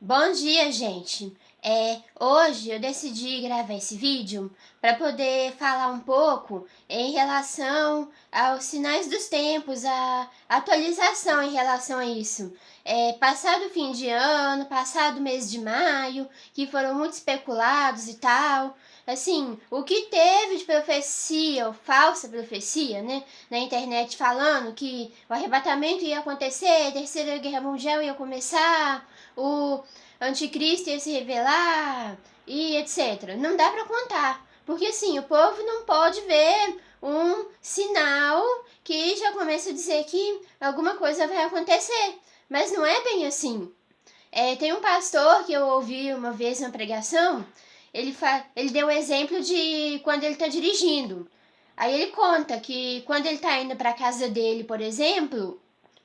Bom dia, gente! Hoje eu decidi gravar esse vídeo para poder falar um pouco em relação aos sinais dos tempos, a atualização em relação a isso. Passado o fim de ano, passado o mês de maio, que foram muito especulados e tal. Assim, o que teve de profecia ou falsa profecia, né, na internet falando que o arrebatamento ia acontecer, a Terceira Guerra Mundial ia começar, o anticristo ia se revelar e etc. Não dá para contar, porque assim, o povo não pode ver um sinal que já começa a dizer que alguma coisa vai acontecer, mas não é bem assim. Tem um pastor que eu ouvi uma vez na pregação, ele deu o exemplo de quando ele está dirigindo. Aí ele conta que quando ele está indo para a casa dele, por exemplo,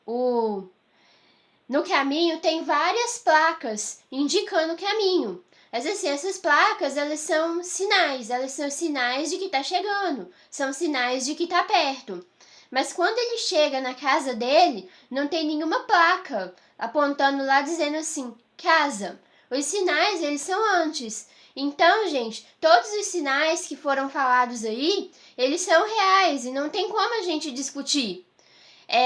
no caminho tem várias placas indicando o caminho. Mas assim, essas placas, elas são sinais de que está chegando, são sinais de que está perto. Mas quando ele chega na casa dele, não tem nenhuma placa apontando lá dizendo assim, casa. Os sinais, eles são antes. Então, gente, todos os sinais que foram falados aí, eles são reais e não tem como a gente discutir.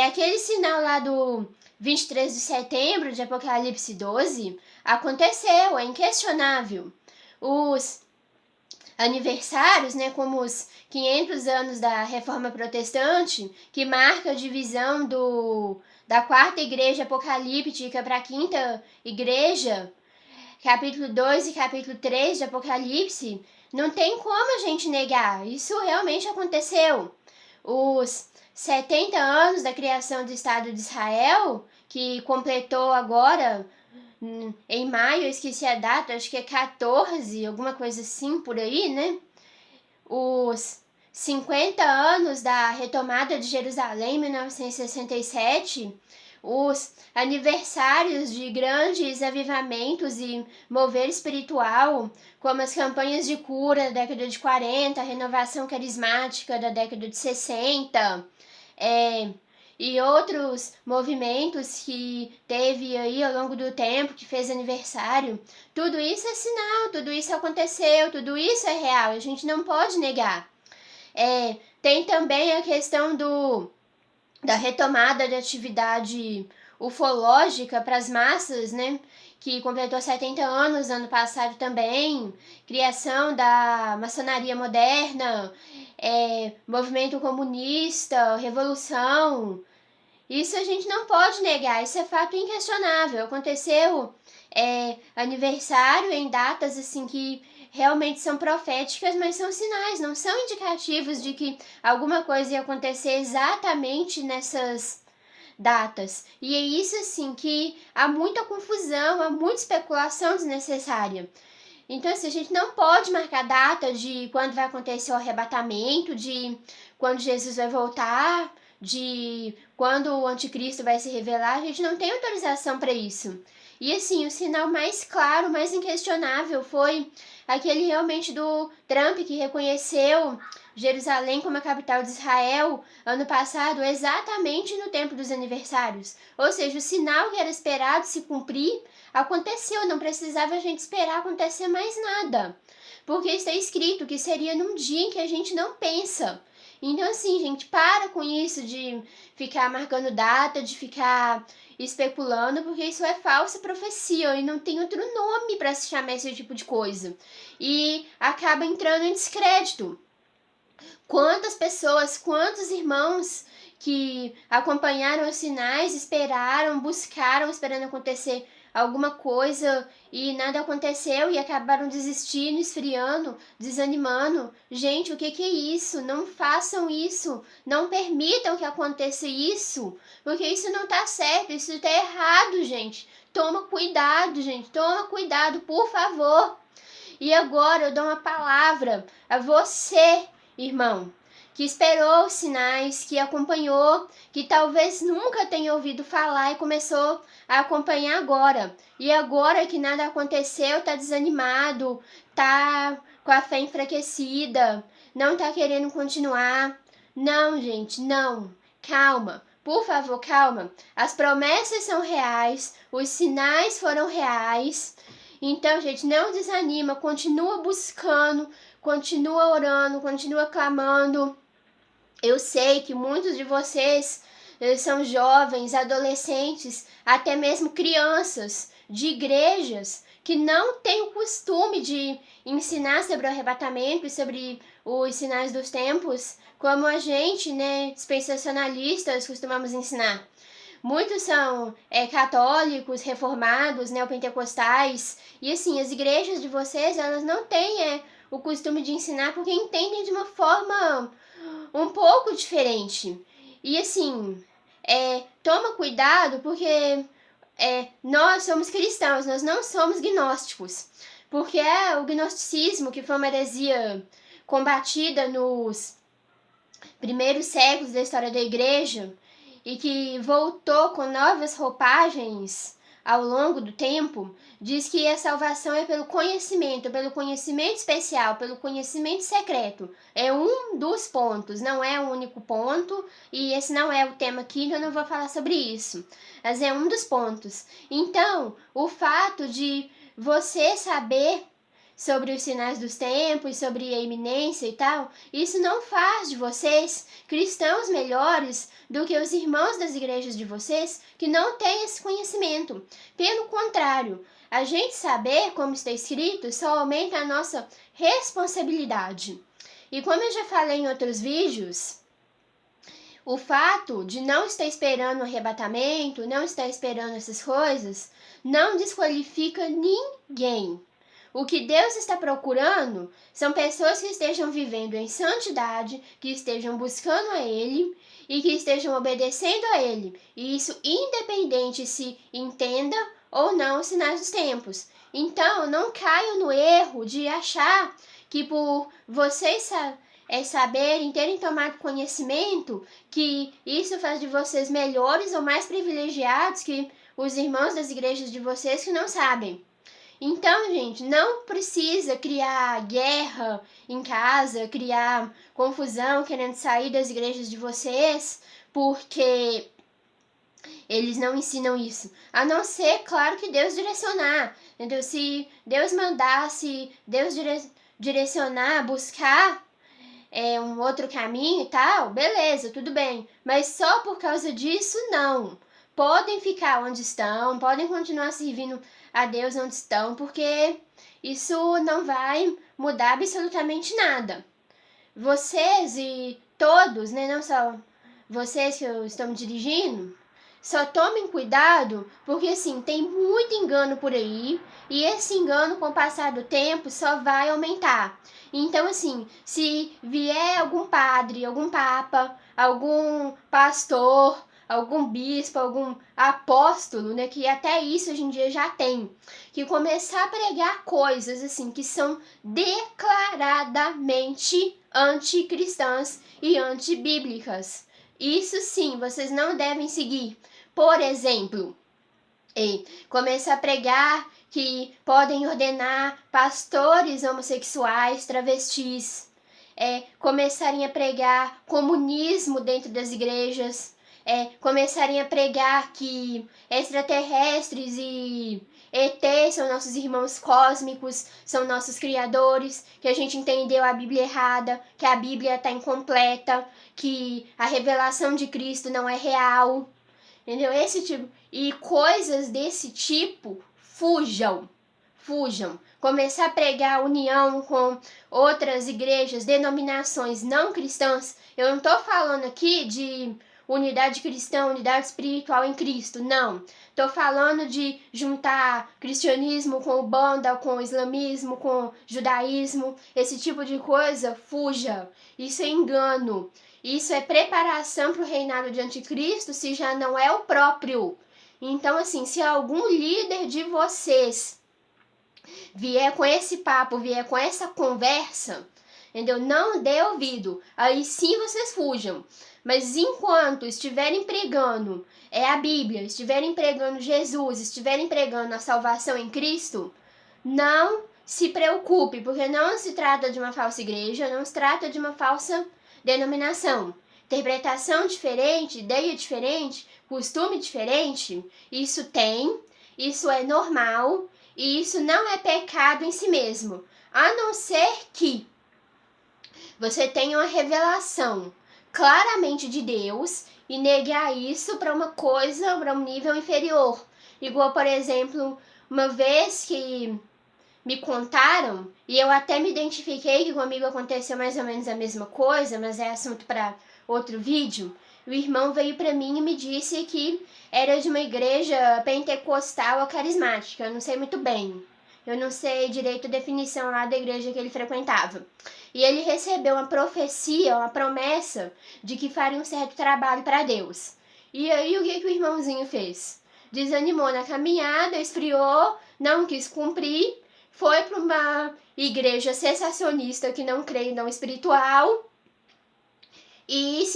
Aquele sinal lá do 23 de setembro de Apocalipse 12 aconteceu, é inquestionável. Os aniversários, né, como os 500 anos da Reforma Protestante, que marca a divisão da quarta igreja apocalíptica para a quinta igreja, capítulo 2 e capítulo 3 de Apocalipse, não tem como a gente negar, isso realmente aconteceu. Os 70 anos da criação do Estado de Israel, que completou agora em maio, eu esqueci a data, acho que é 14, alguma coisa assim por aí, né? Os 50 anos da retomada de Jerusalém em 1967, os aniversários de grandes avivamentos e mover espiritual, como as campanhas de cura da década de 40, a renovação carismática da década de 60, e outros movimentos que teve aí ao longo do tempo, que fez aniversário. Tudo isso é sinal, tudo isso aconteceu, tudo isso é real, a gente não pode negar. Tem também a questão da retomada da atividade ufológica para as massas, né? Que completou 70 anos ano passado também, criação da maçonaria moderna, movimento comunista, revolução. Isso a gente não pode negar, isso é fato inquestionável. Aconteceu aniversário em datas assim que realmente são proféticas, mas são sinais, não são indicativos de que alguma coisa ia acontecer exatamente nessas datas. E é isso assim que há muita confusão, há muita especulação desnecessária. Então, assim, a gente não pode marcar data de quando vai acontecer o arrebatamento, de quando Jesus vai voltar, de quando o anticristo vai se revelar. A gente não tem autorização para isso. E assim, o sinal mais claro, mais inquestionável foi aquele realmente do Trump que reconheceu Jerusalém como a capital de Israel ano passado, exatamente no tempo dos aniversários. Ou seja, o sinal que era esperado se cumprir aconteceu, não precisava a gente esperar acontecer mais nada. Porque está escrito que seria num dia em que a gente não pensa. Então, assim, gente, para com isso de ficar marcando data, de ficar especulando, porque isso é falsa profecia e não tem outro nome para se chamar esse tipo de coisa. E acaba entrando em descrédito. Quantas pessoas, quantos irmãos que acompanharam os sinais, esperaram, buscaram, esperando acontecer alguma coisa e nada aconteceu e acabaram desistindo, esfriando, desanimando. Gente, o que é isso? Não façam isso, não permitam que aconteça isso, porque isso não tá certo, isso tá errado, gente. Toma cuidado, gente, toma cuidado, por favor. E agora eu dou uma palavra a você, irmão, que esperou os sinais, que acompanhou, que talvez nunca tenha ouvido falar e começou a acompanhar agora. E agora que nada aconteceu, tá desanimado, tá com a fé enfraquecida, não tá querendo continuar. Não, gente, não. Calma. por favor, calma. As promessas são reais, os sinais foram reais. Então, gente, não desanima, continua buscando, continua orando, continua clamando. Eu sei que muitos de vocês são jovens, adolescentes, até mesmo crianças de igrejas que não têm o costume de ensinar sobre o arrebatamento e sobre os sinais dos tempos, como a gente, dispensacionalistas, costumamos ensinar. Muitos são católicos, reformados, neopentecostais, e assim, as igrejas de vocês, elas não têm o costume de ensinar porque entendem de uma forma um pouco diferente. E assim, toma cuidado porque nós somos cristãos, nós não somos gnósticos. Porque o gnosticismo, que foi uma heresia combatida nos primeiros séculos da história da igreja e que voltou com novas roupagens ao longo do tempo, diz que a salvação é pelo conhecimento especial, pelo conhecimento secreto. É um dos pontos, não é o único ponto, e esse não é o tema aqui, então eu não vou falar sobre isso. Mas é um dos pontos. Então, o fato de você saber sobre os sinais dos tempos, sobre a iminência e tal, isso não faz de vocês cristãos melhores do que os irmãos das igrejas de vocês que não têm esse conhecimento. Pelo contrário, a gente saber como está escrito só aumenta a nossa responsabilidade. E como eu já falei em outros vídeos, o fato de não estar esperando o arrebatamento, não estar esperando essas coisas, não desqualifica ninguém. O que Deus está procurando são pessoas que estejam vivendo em santidade, que estejam buscando a Ele e que estejam obedecendo a Ele. E isso independente se entenda ou não os sinais dos tempos. Então, não caiam no erro de achar que por vocês saberem, terem tomado conhecimento, que isso faz de vocês melhores ou mais privilegiados que os irmãos das igrejas de vocês que não sabem. Então, gente, não precisa criar guerra em casa, criar confusão querendo sair das igrejas de vocês, porque eles não ensinam isso. A não ser, claro, que Deus direcionar. Entendeu? Se Deus mandar, se Deus direcionar, buscar um outro caminho e tal, beleza, tudo bem. Mas só por causa disso, não. Podem ficar onde estão, podem continuar servindo a Deus onde estão, porque isso não vai mudar absolutamente nada. Vocês e todos, não só vocês que eu estou me dirigindo, só tomem cuidado, porque assim, tem muito engano por aí, e esse engano com o passar do tempo só vai aumentar. Então assim, se vier algum padre, algum papa, algum pastor, algum bispo, algum apóstolo, que até isso hoje em dia já tem, que começar a pregar coisas assim que são declaradamente anticristãs e antibíblicas. Isso sim, vocês não devem seguir. Por exemplo, começar a pregar que podem ordenar pastores homossexuais, travestis, começarem a pregar comunismo dentro das igrejas, começarem a pregar que extraterrestres e ET são nossos irmãos cósmicos, são nossos criadores, que a gente entendeu a Bíblia errada, que a Bíblia está incompleta, que a revelação de Cristo não é real, entendeu? Esse tipo, e coisas desse tipo, fujam. Começar a pregar união com outras igrejas, denominações não cristãs. Eu não estou falando aqui de unidade cristã, unidade espiritual em Cristo, não. Estou falando de juntar cristianismo com Umbanda, com islamismo, com judaísmo, esse tipo de coisa, fuja. Isso é engano. Isso é preparação para o reinado de anticristo, se já não é o próprio. Então, assim, se algum líder de vocês vier com esse papo, vier com essa conversa, entendeu? Não dê ouvido. Aí sim vocês fujam. Mas enquanto estiverem pregando a Bíblia, estiverem pregando Jesus, estiverem pregando a salvação em Cristo, não se preocupe, porque não se trata de uma falsa igreja, não se trata de uma falsa denominação. interpretação diferente, ideia diferente, costume diferente, isso tem, isso é normal e isso não é pecado em si mesmo, a não ser que você tenha uma revelação claramente de Deus e negar isso para uma coisa, para um nível inferior. Igual, por exemplo, uma vez que me contaram, e eu até me identifiquei que comigo aconteceu mais ou menos a mesma coisa, mas é assunto para outro vídeo. O irmão veio para mim e me disse que era de uma igreja pentecostal ou carismática, eu não sei muito bem. Eu não sei direito a definição lá da igreja que ele frequentava. E ele recebeu uma profecia, uma promessa de que faria um certo trabalho para Deus. E aí o que o irmãozinho fez? Desanimou na caminhada, esfriou, não quis cumprir, foi para uma igreja cessacionista que não crê em dom espiritual e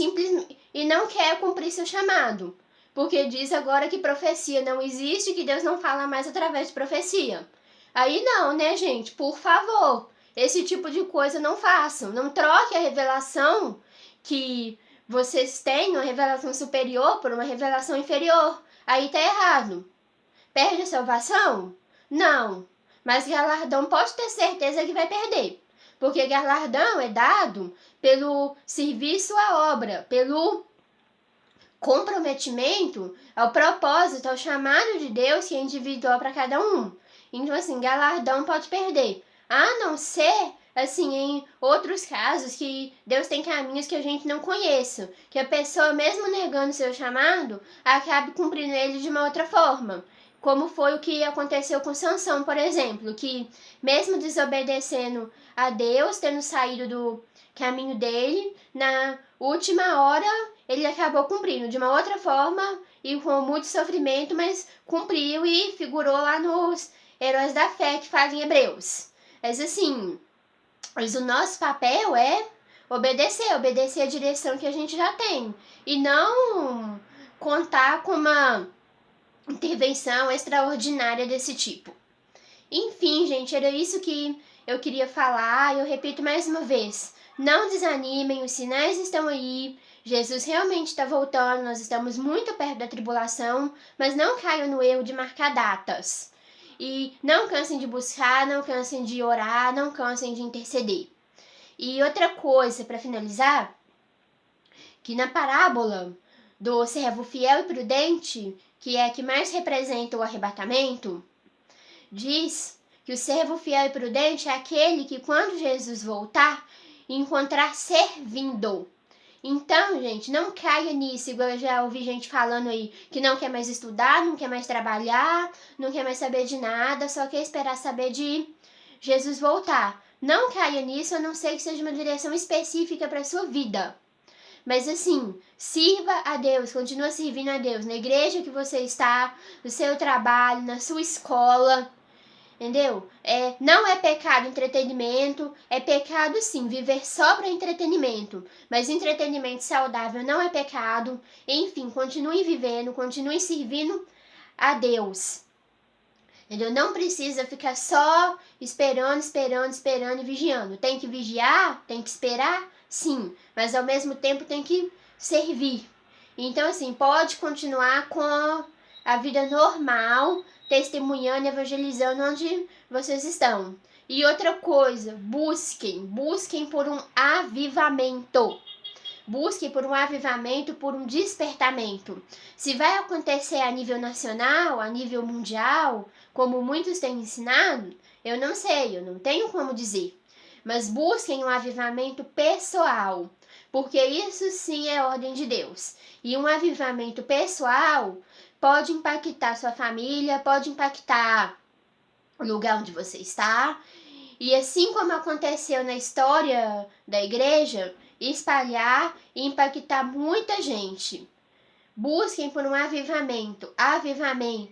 não quer cumprir seu chamado. Porque diz agora que profecia não existe, que Deus não fala mais através de profecia. Aí não, né, gente? Por favor, esse tipo de coisa não façam. Não troque a revelação que vocês têm, uma revelação superior, por uma revelação inferior. Aí tá errado. Perde a salvação? Não. Mas galardão pode ter certeza que vai perder. Porque galardão é dado pelo serviço à obra, pelo comprometimento ao propósito, ao chamado de Deus que é individual para cada um. Então, assim, galardão pode perder. A não ser, assim, em outros casos que Deus tem caminhos que a gente não conheça. Que a pessoa, mesmo negando seu chamado, acabe cumprindo ele de uma outra forma. Como foi o que aconteceu com Sansão, por exemplo, que mesmo desobedecendo a Deus, tendo saído do caminho dele, na última hora ele acabou cumprindo de uma outra forma e com muito sofrimento, mas cumpriu e figurou lá nos heróis da fé que fazem Hebreus. Mas assim, mas o nosso papel é obedecer a direção que a gente já tem e não contar com uma intervenção extraordinária desse tipo. Enfim, gente, era isso que eu queria falar. Eu repito mais uma vez, não desanimem, os sinais estão aí, Jesus realmente está voltando, nós estamos muito perto da tribulação, mas não caiam no erro de marcar datas. E não cansem de buscar, não cansem de orar, não cansem de interceder. E outra coisa, para finalizar, que na parábola do servo fiel e prudente, que é a que mais representa o arrebatamento, diz que o servo fiel e prudente é aquele que, quando Jesus voltar, encontrar servindo. Então, gente, não caia nisso, igual eu já ouvi gente falando aí, que não quer mais estudar, não quer mais trabalhar, não quer mais saber de nada, só quer esperar saber de Jesus voltar. Não caia nisso, a não ser que seja uma direção específica para a sua vida. Mas assim, sirva a Deus, continua servindo a Deus na igreja que você está, no seu trabalho, na sua escola, entendeu? Não é pecado entretenimento, é pecado sim, viver só para entretenimento, mas entretenimento saudável não é pecado. Enfim, continue vivendo, continue servindo a Deus. Entendeu? Não precisa ficar só esperando e vigiando. Tem que vigiar, tem que esperar, sim, mas ao mesmo tempo tem que servir. Então, assim, pode continuar com a vida normal, testemunhando, evangelizando onde vocês estão. E outra coisa, busquem por um avivamento. Busque por um avivamento, por um despertamento. Se vai acontecer a nível nacional, a nível mundial, como muitos têm ensinado, eu não sei, eu não tenho como dizer. Mas busquem um avivamento pessoal, porque isso sim é ordem de Deus. E um avivamento pessoal pode impactar sua família, pode impactar o lugar onde você está. E assim como aconteceu na história da igreja, espalhar e impactar muita gente. Busquem por um avivamento,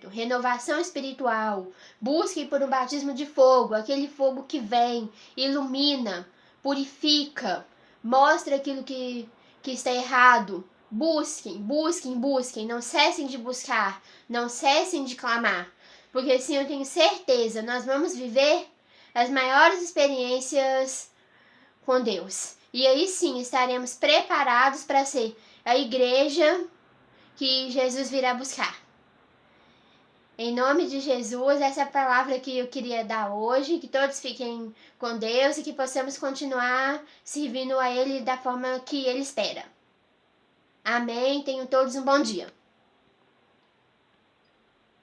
renovação espiritual. Busquem por um batismo de fogo, aquele fogo que vem, ilumina, purifica, mostra aquilo que está errado. Busquem, não cessem de buscar, não cessem de clamar, porque assim eu tenho certeza, nós vamos viver as maiores experiências com Deus. E aí sim estaremos preparados para ser a igreja que Jesus virá buscar. Em nome de Jesus, essa é a palavra que eu queria dar hoje, que todos fiquem com Deus e que possamos continuar servindo a Ele da forma que Ele espera. Amém. Tenham todos um bom dia.